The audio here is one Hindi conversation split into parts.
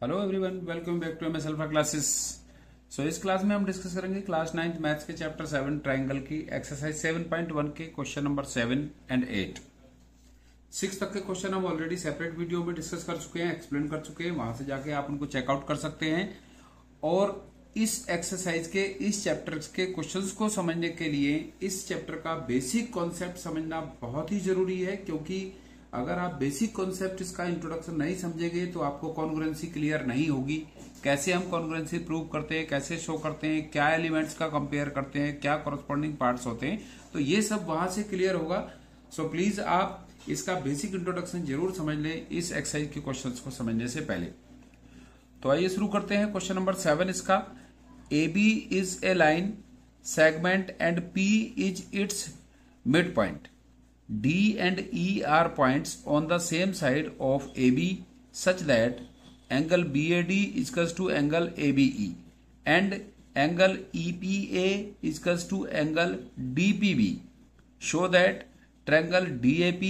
Hello everyone, welcome back to MS alpha classes. So इस क्लास में हम डिस्कस करेंगे क्लास 9th मैथ्स के चैप्टर 7 ट्राइंगल की एक्सरसाइज 7.1 के क्वेश्चन नंबर 7 एंड 8। 6 तक के क्वेश्चन हम ऑलरेडी सेपरेट वीडियो में डिस्कस कर चुके हैं, एक्सप्लेन कर चुके हैं। वहां से जाके आप उनको चेकआउट कर सकते हैं। और इस एक्सरसाइज के इस चैप्टर के क्वेश्चंस को समझने के लिए इस चैप्टर का बेसिक कॉन्सेप्ट समझना बहुत ही जरूरी है, क्योंकि अगर आप बेसिक कॉन्सेप्ट इसका इंट्रोडक्शन नहीं समझेंगे तो आपको कॉन्ग्रुएंसी क्लियर नहीं होगी। कैसे हम कॉन्ग्रुएंसी प्रूव करते हैं, कैसे शो करते हैं, क्या एलिमेंट्स का कंपेयर करते हैं, क्या कॉरस्पॉन्डिंग पार्ट्स होते हैं, तो ये सब वहां से क्लियर होगा। सो प्लीज आप इसका बेसिक इंट्रोडक्शन जरूर समझ लें इस एक्सरसाइज के क्वेश्चन को समझने से पहले। तो आइए शुरू करते हैं। क्वेश्चन नंबर 7 इसका, A B is a line segment and P is its midpoint. D and E are points on the same side of AB such that angle BAD is equals to angle ABE and angle EPA is equals to angle DPB. Show that triangle DAP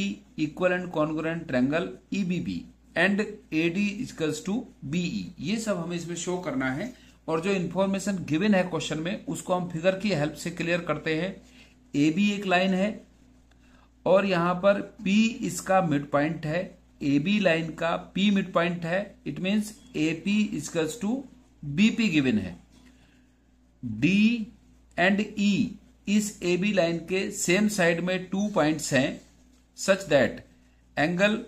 equal and congruent triangle EBP and AD is equals to BE। ये सब हमें इसमें शो करना है। और जो इन्फॉर्मेशन गिवन है क्वेश्चन में उसको हम फिगर की हेल्प से क्लियर करते हैं। AB एक लाइन है और यहां पर P इसका मिड पॉइंट है, AB लाइन का P मिड पॉइंट है। It means AP equals to BP given है। D एंड E इस AB लाइन के सेम साइड में 2 पॉइंट्स हैं सच दैट एंगल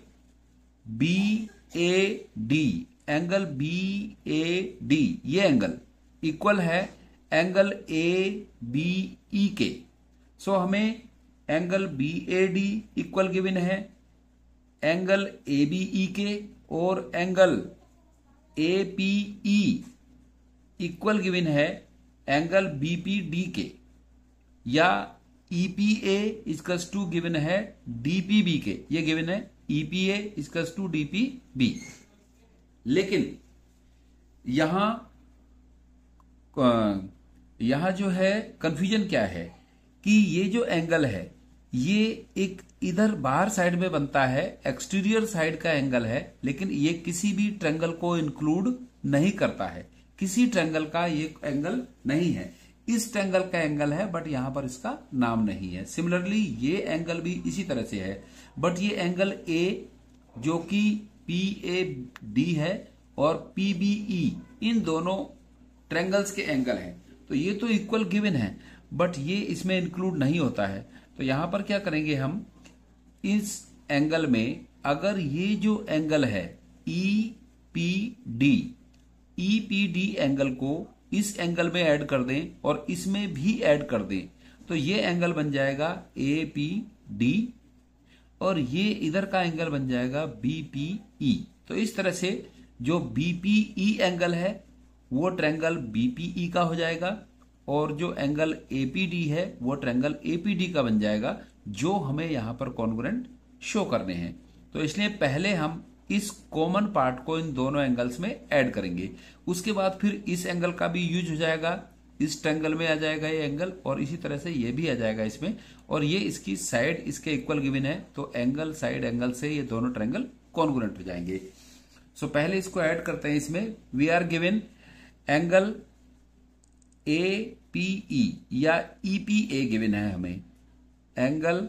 BAD ये एंगल इक्वल है एंगल ABE के। सो हमें एंगल BAD इक्वल गिवन है एंगल ABE के और एंगल APE इक्वल गिवन है एंगल BPD के, या EPA इक्वल्स टू गिवन है DPB के। ये गिवन है EPA इक्वल्स टू DPB। लेकिन यहां जो है कंफ्यूजन क्या है कि ये जो एंगल है ये एक इधर बाहर साइड में बनता है, एक्सटीरियर साइड का एंगल है, लेकिन ये किसी भी ट्रायंगल को इंक्लूड नहीं करता है। किसी ट्रायंगल का ये एंगल नहीं है। इस ट्रायंगल का एंगल है बट यहां पर इसका नाम नहीं है। सिमिलरली ये एंगल भी इसी तरह से है, बट ये एंगल ए जो कि PAD है और PBE इन दोनों ट्रायंगल्स के एंगल हैं। तो ये तो इक्वल गिवन है बट ये इसमें इंक्लूड नहीं होता है। तो यहां पर क्या करेंगे हम, इस एंगल में अगर ये जो एंगल है EPD एंगल को इस एंगल में ऐड कर दें और इसमें भी ऐड कर दें तो ये एंगल बन जाएगा APD और ये इधर का एंगल बन जाएगा BPE। तो इस तरह से जो BPE एंगल है वो ट्रायंगल BPE का हो जाएगा और जो एंगल APD है वो ट्रायंगल APD का बन जाएगा, जो हमें यहां पर कॉन्ग्रुएंट शो करने हैं। तो इसलिए पहले हम इस कॉमन पार्ट को इन दोनों एंगल्स में ऐड करेंगे, उसके बाद फिर इस एंगल का भी यूज हो जाएगा, इस ट्रायंगल में आ जाएगा ये एंगल और इसी तरह से ये भी आ जाएगा इसमें। और ये इसकी साइड इसके इक्वल गिवन है तो एंगल साइड एंगल से ये दोनों ट्रायंगल कॉन्ग्रुएंट हो जाएंगे। सो पहले इसको ऐड करते हैं। इसमें we are given angle APE या EPA गिवन है हमें, एंगल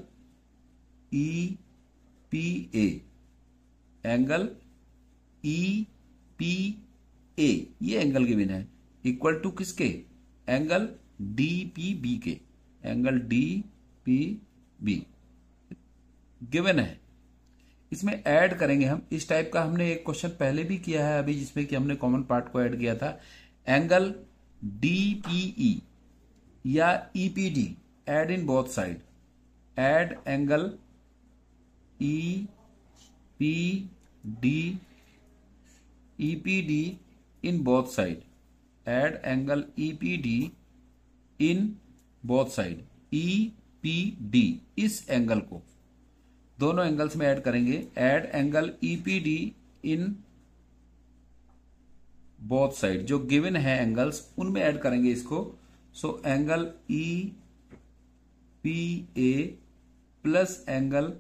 EPA ये एंगल गिवन है इक्वल टू किसके, एंगल DPB के, एंगल DPB गिवन है। इसमें ऐड करेंगे हम, इस टाइप का हमने एक क्वेश्चन पहले भी किया है अभी, जिसमें कि हमने कॉमन पार्ट को ऐड किया था। एंगल DPE या EPD add in both side, add angle EPD in both side, add angle EPD in both side, EPD इस एंगल को दोनों एंगल्स में ऐड करेंगे। add angle EPD in both side, जो गिवन है एंगल्स उनमें ऐड करेंगे इसको। So angle EPA plus angle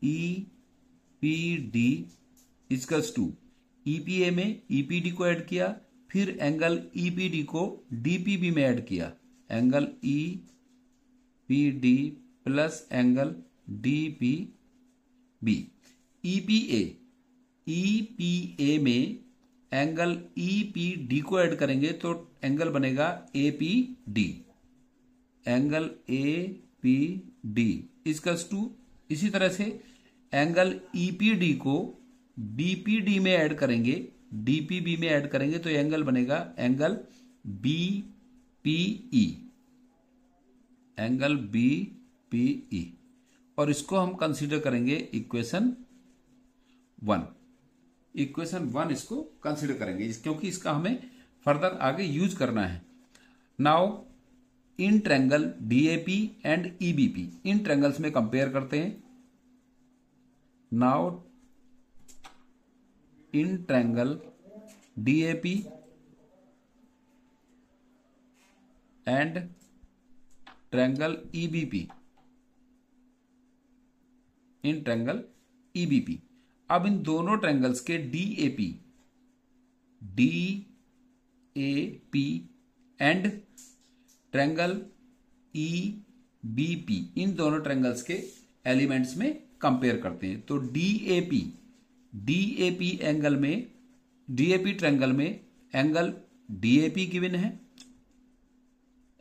EPD equals to EPA में ईपीडी को ऐड किया, फिर एंगल ईपीडी को डीपीबी में ऐड किया, angle EPD plus angle DPB. EPA में एंगल ईपीडी को ऐड करेंगे तो एंगल बनेगा APD, angle APD equals to, इसी तरह से एंगल ईपीडी को बीपीडी में ऐड करेंगे, डीपीबी में ऐड करेंगे तो एंगल बनेगा एंगल बीपीई, एंगल बीपीई, और इसको हम कंसीडर करेंगे इक्वेशन 1। इक्वेशन 1 इसको कंसीडर करेंगे क्योंकि इसका हमें फर्दर आगे यूज करना है। Now in triangle DAP and EBP, इन ट्रायंगल्स में कंपेयर करते हैं। Now in triangle DAP and triangle EBP, in triangle EBP, अब इन दोनों ट्रायंगल्स के डीएपी एंड ट्रायंगल ईबीपी, इन दोनों ट्रायंगल्स के एलिमेंट्स में कंपेयर करते हैं। तो डीएपी एंगल में, डीएपी ट्रायंगल में एंगल डीएपी गिवन है,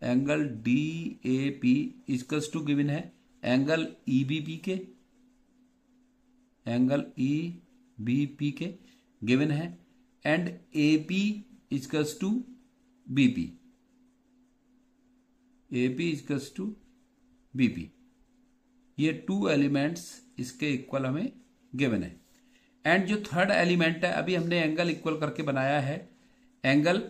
angle DAP equals to given है एंगल ईबीपी के, एंगल ईबीपी के गिवन है, and AP equals to BP, AP equals to BP. ये टू एलिमेंट्स इसके इक्वल हमें गिवन है। एंड जो थर्ड एलिमेंट है, अभी हमने एंगल इक्वल करके बनाया है, एंगल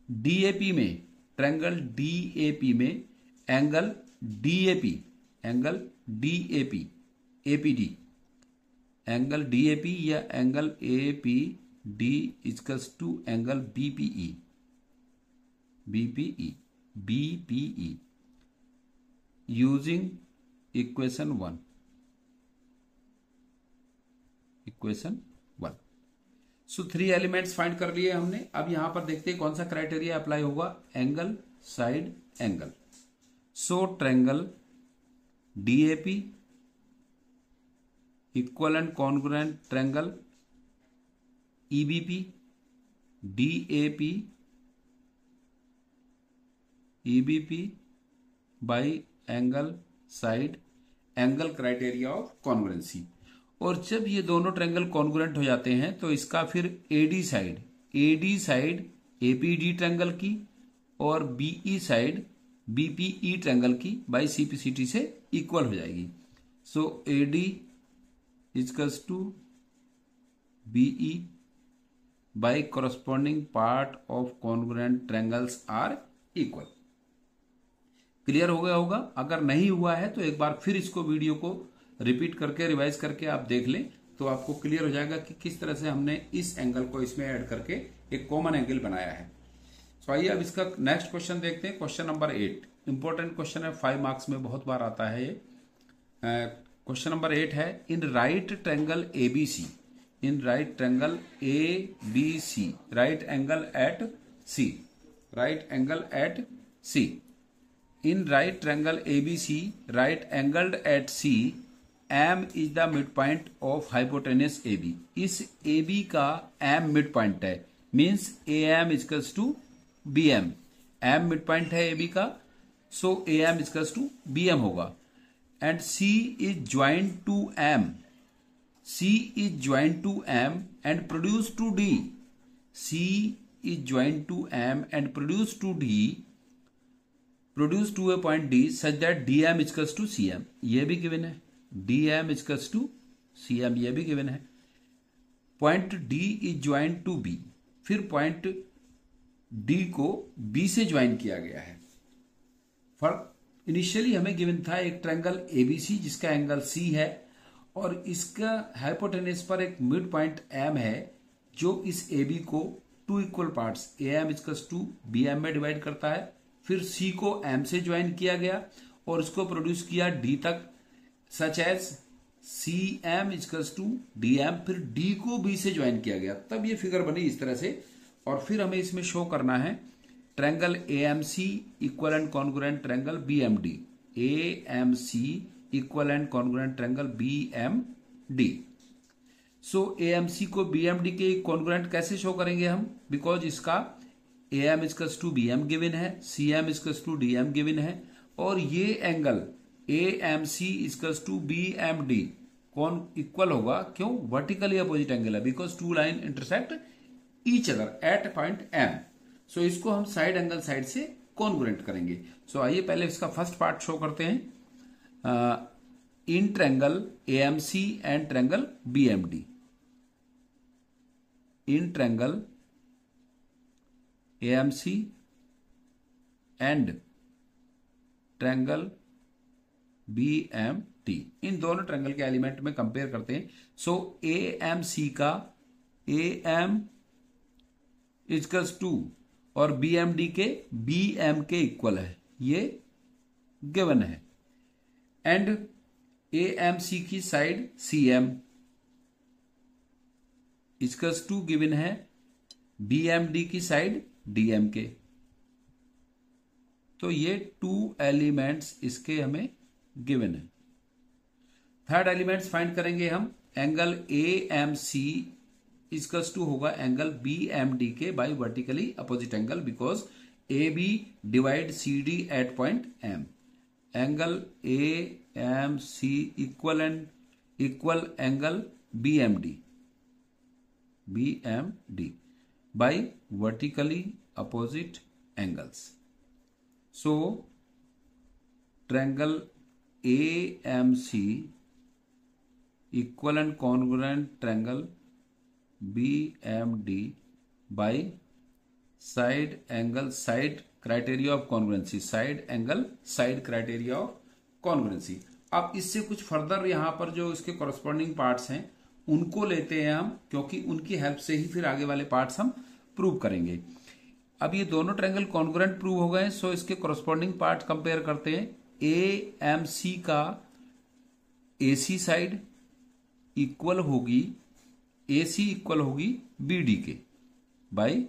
डीएपी में, ट्रायंगल डीएपी में angle DAP, angle DAP APD, angle DAP या angle APD equals to angle BPE, BPE using equation 1, equation 1। So 3 elements find कर लिए हमने। अब यहां पर देखते हैं कौन सा क्राइटेरिया अप्लाई होगा, angle side angle. So triangle DAP equal and congruent triangle EBP, DAP EBP by angle side angle criteria of congruency. और जब ये दोनों ट्रायंगल कॉन्ग्रुएंट हो जाते हैं तो इसका फिर एडी साइड एपीडी ट्रायंगल की और बीई साइड बीपीई ट्रायंगल की बाई सीपीसीटी से इक्वल हो जाएगी। So AD equals to BE by corresponding part of congruent triangles are equal. Clear हो गया होगा? अगर नहीं हुआ है तो एक बार फिर इसको वीडियो को रिपीट करके रिवाइज करके आप देख लें तो आपको क्लियर हो जाएगा कि किस तरह से हमने इस एंगल को इसमें ऐड करके एक कॉमन एंगल बनाया है। सो आइए अब इसका नेक्स्ट क्वेश्चन देखते हैं। क्वेश्चन नंबर 8 इंपॉर्टेंट क्वेश्चन है, 5 मार्क्स में बहुत बार आता है ये। क्वेश्चन नंबर 8 है, in right triangle ABC, in right triangle ABC, right angle at C, right angle at C, in right triangle ABC right angled at C, M is the mid point of hypotenuse AB। इस AB का एम मिड पॉइंट है, means AM equals to BM। M mid point है AB का, so AM equals to BM होगा। And C is joint to M, C is joint to M and produce to D, C is joint to M and produce to D, produce to a point D such that DM equals to CM। ये भी गिवन है, DM इक्वल्स टू CM, ये भी गिवन है। Point D is joint to B, फिर पॉइंट D को B से ज्वाइन किया गया है। फर्क इनिशियली हमें गिवन था एक ट्रायंगल ABC जिसका एंगल C है और इसका हाइपोटेनस पर एक मिड पॉइंट M है जो इस AB को two equal parts AM equals to BM में डिवाइड करता है। फिर C को M से ज्वाइन किया गया और इसको प्रोड्यूस किया D तक, such as C M equals to D M, फिर डी को बी से ज्वाइन किया गया, तब ये फिगर बनी इस तरह से। और फिर हमें इसमें शो करना है triangle A M C equal and congruent triangle B M D, A M C equal and congruent triangle B M D. So A M C को बी एम डी के कॉन्ग्रुएंट कैसे शो करेंगे हम, बिकॉज इसका A M equals to B M given है, C M equals to D M given है, और ये angle A M C equals to B M D कौन इक्वल होगा, क्यों, वर्टिकली अपोजिट एंगल है, because two line intersect each other at point M. So इसको हम साइड एंगल साइड से कॉन्ग्रुएंट करेंगे। सो आइए पहले इसका फर्स्ट पार्ट शो करते हैं। In triangle A M C and triangle B M D, in triangle A M C and triangle B M T, इन दोनों ट्रायंगल के एलिमेंट में कंपेयर करते हैं। सो ए एम सी का ए एम इजकल्स टू और बी एम डी के बी एम के इक्वल है, ये गिवन है। एंड ए एम सी की side C M equals to given है बी एम डी की साइड डी एम के। तो ये टू एलिमेंट्स इसके हमें गिवन है। थर्ड एलिमेंट्स फाइंड करेंगे हम, angle A M C equals to होगा एंगल बी एम डी के by vertically opposite angle, because A B divide C D at point M. Angle A M C equal angle B M D by vertically opposite angles. So triangle A M C equal and congruent triangle B M D by side angle side criteria of congruency, side angle side criteria of congruency. अब इससे कुछ फर्दर यहां पर जो इसके कॉरस्पॉन्डिंग पार्ट्स हैं उनको लेते हैं हम, क्योंकि उनकी हेल्प से ही फिर आगे वाले पार्ट्स हम प्रूव करेंगे। अब ये दोनों ट्रायंगल कॉन्ग्रुएंट प्रूव हो गए, सो इसके कॉरस्पॉन्डिंग पार्ट कंपेयर करते हैं। ए एम सी का ए सी साइड इक्वल होगी, ए सी इक्वल होगी बी डी के बाई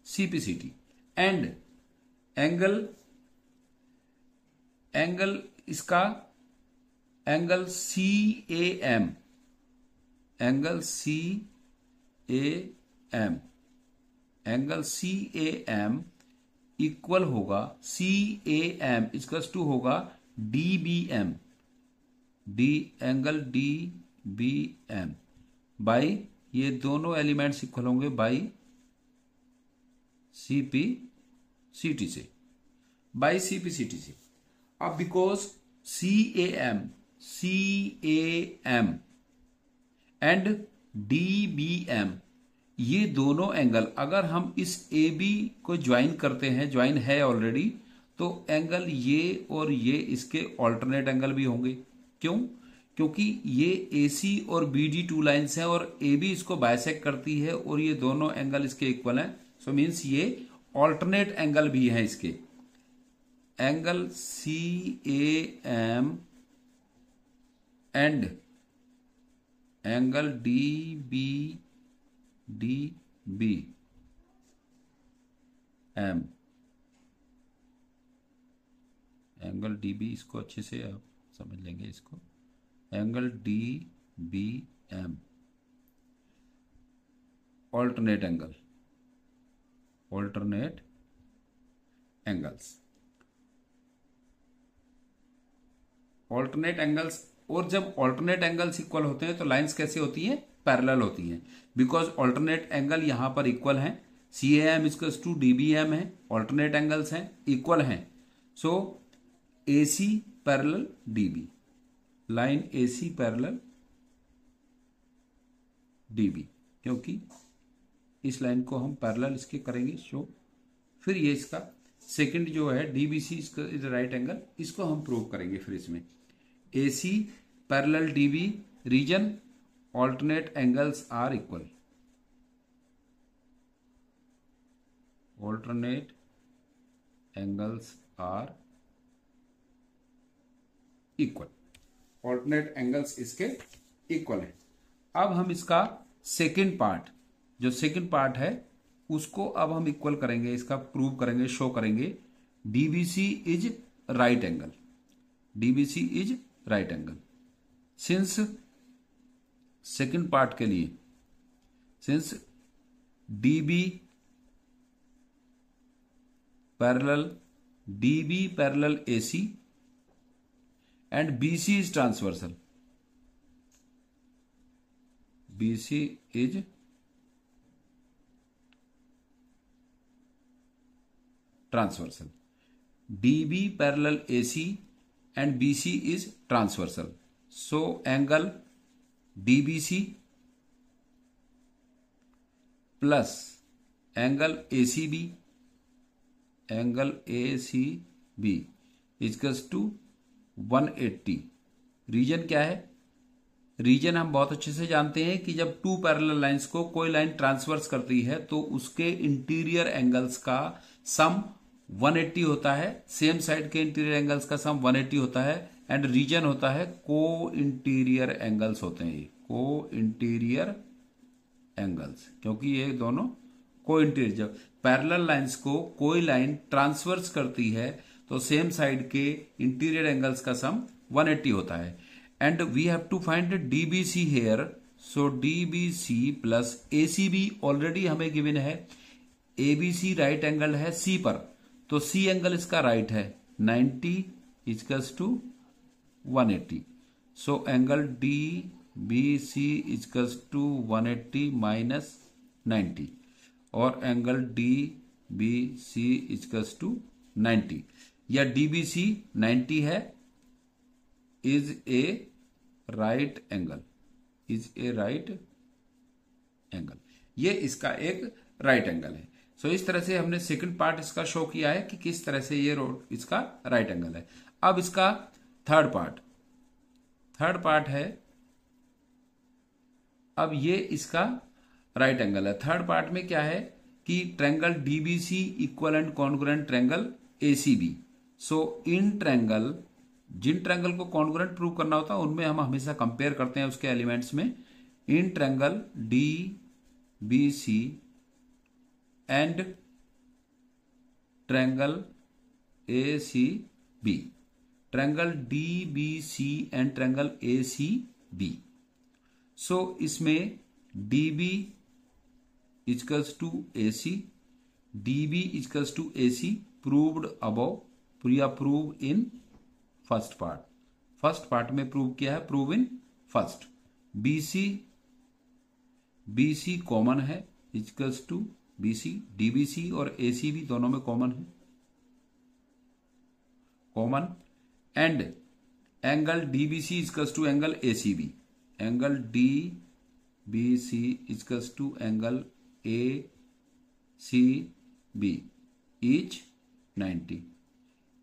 सीपीसीटी, एंड एंगल इसका angle C A M, angle C A M equal होगा C A M equals to होगा D B M, angle D B M by, ये दोनों एलिमेंट्स इक्वल होंगे बाई सीपीसीटी से, बाई सीपीसीटी से। अब because C A M and D B M, ये दोनों एंगल अगर हम इस ए बी को ज्वाइन करते हैं, ज्वाइन है ऑलरेडी, तो एंगल ये और ये इसके ऑल्टरनेट एंगल भी होंगे। क्यों? क्योंकि ये ए सी और बी डी टू लाइन्स हैं और ए बी इसको बाइसेक्ट करती है और ये दोनों एंगल इसके इक्वल हैं। सो मीन्स ये ऑल्टरनेट एंगल भी हैं इसके। Angle C A M and angle D B M, angle D B, इसको अच्छे से आप समझ लेंगे इसको, angle D B M alternate angles. और जब ऑल्टरनेट एंगल्स इक्वल होते हैं तो लाइंस कैसे होती हैं? पैरेलल होती हैं, बिकॉज ऑल्टरनेट एंगल यहां पर इक्वल हैं, C A M equals to D B M है, ऑल्टरनेट एंगल्स हैं, इक्वल हैं। So A C parallel D B, line A C parallel D B, क्योंकि इस लाइन को हम पैरेलल इसके करेंगे शो। फिर ये इसका सेकंड जो है डीबीसी इज राइट एंगल, इसको हम प्रूव करेंगे। फिर इसमें A C parallel DB reason alternate angles are equal, alternate angles are equal। Alternate angles इसके इक्वल है। अब हम इसका सेकंड पार्ट, जो सेकंड पार्ट है उसको अब हम इक्वल करेंगे, इसका प्रूव करेंगे, शो करेंगे। DBC is right angle, DBC is right angle. Since second part के लिए, since dB parallel AC and BC is transversal, BC is transversal, DB parallel AC and BC is transversal, so angle DBC plus angle ACB, angle ACB equals to 180। Reason क्या है? रीजन हम बहुत अच्छे से जानते हैं कि जब टू पैरेलल लाइंस को कोई लाइन ट्रांसवर्स करती है तो उसके इंटीरियर एंगल्स का सम 180 होता है, सेम साइड के इंटीरियर एंगल्स का सम 180 होता है, एंड रीजन होता है को इंटीरियर एंगल्स होते हैं, को इंटीरियर एंगल्स, क्योंकि ये दोनों को इंटीरियर, जब पैरेलल लाइंस को कोई लाइन ट्रांसवर्स करती है तो सेम साइड के इंटीरियर एंगल्स का सम 180 होता है। And we have to find DBC here, so DBC plus ACB already हमें गिवन है। एबीसी राइट एंगल है सी पर, तो सी एंगल इसका राइट है 90 equals to 180, so angle DBC equals to 180 minus 90, और एंगल DBC इक्वल्स टू 90, या DBC 90 है, is a right angle, is a right angle, ये इसका एक राइट एंगल है। सो इस तरह से हमने सेकंड पार्ट इसका शो किया है कि किस तरह से ये रोड इसका राइट एंगल है। अब इसका थर्ड पार्ट है, अब ये इसका राइट एंगल है। थर्ड पार्ट में क्या है कि triangle DBC equal and congruent triangle ACB. So in triangle, जिन ट्रायंगल को कॉन्ग्रुएंट प्रूव करना होता है उनमें हम हमेशा कंपेयर करते हैं उसके एलिमेंट्स में। In triangle DBC and triangle ACB, triangle DBC and triangle ACB. So इसमें DB equals to AC, DB equals to AC proved above या prove in first part. First part में प्रूव किया है, prove in first. BC common है इक्वल्स टू BC, DBC और AC भी दोनों में कॉमन है, common. And angle DBC equals to angle ACB, angle DBC equals to angle ACB each 90,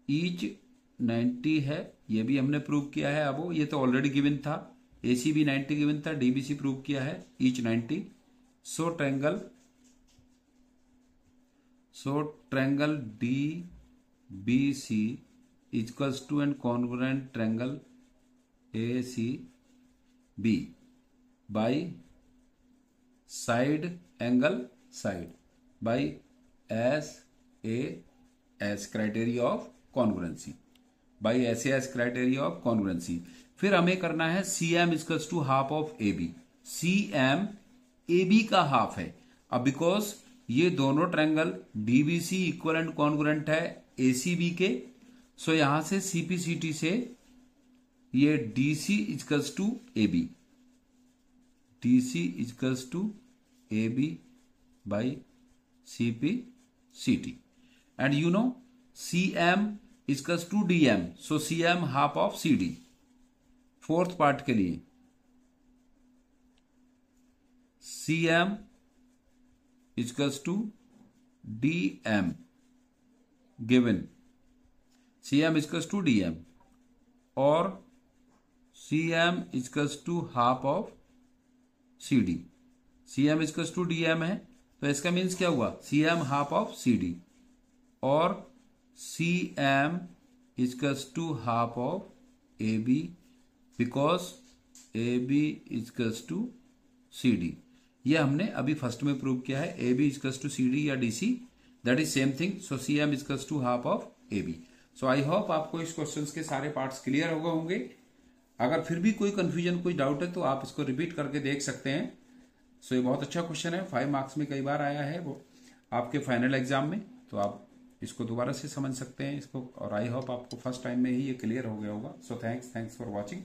each 90 है, ये भी हमने प्रूव किया है। अब ये तो ऑलरेडी गिवन था, ACB 90 गिवन था, DBC प्रूव किया है each 90। So triangle DBC equals to and congruent triangle ACB by side angle side by SAS criteria of congruency, by SAS criteria of congruency. फिर हमें करना है CM equals to half of AB, CM AB का हाफ है। अब बिकॉज ये दोनों triangle DBC equal and congruent है ACB के, सो यहां से CPCT से ये DC equals to AB, DC equals to AB by CPCT, and you know CM equals to DM, so CM half of CD। Fourth part के लिए CM equals to DM given, CM equals to DM और CM equals to half of CD। CM equals to DM है तो इसका मीन्स क्या हुआ, CM हाफ ऑफ CD और CM equals to half of AB because A B equals to C D. ये हमने अभी फर्स्ट में प्रूव किया है, A B equals to C D या D C, that is same thing. So C M equals to half of A B. So I hope आपको इस क्वेश्चन के सारे पार्ट्स क्लियर हो गए होंगे। अगर फिर भी कोई कंफ्यूजन, कोई डाउट है तो आप इसको रिपीट करके देख सकते हैं। सो ये बहुत अच्छा क्वेश्चन है, 5 मार्क्स में कई बार आया है वो आपके फाइनल एग्जाम में, तो आप इसको दोबारा से समझ सकते हैं इसको। और आई होप आपको फर्स्ट टाइम में ही ये क्लियर हो गया होगा। So thanks for watching.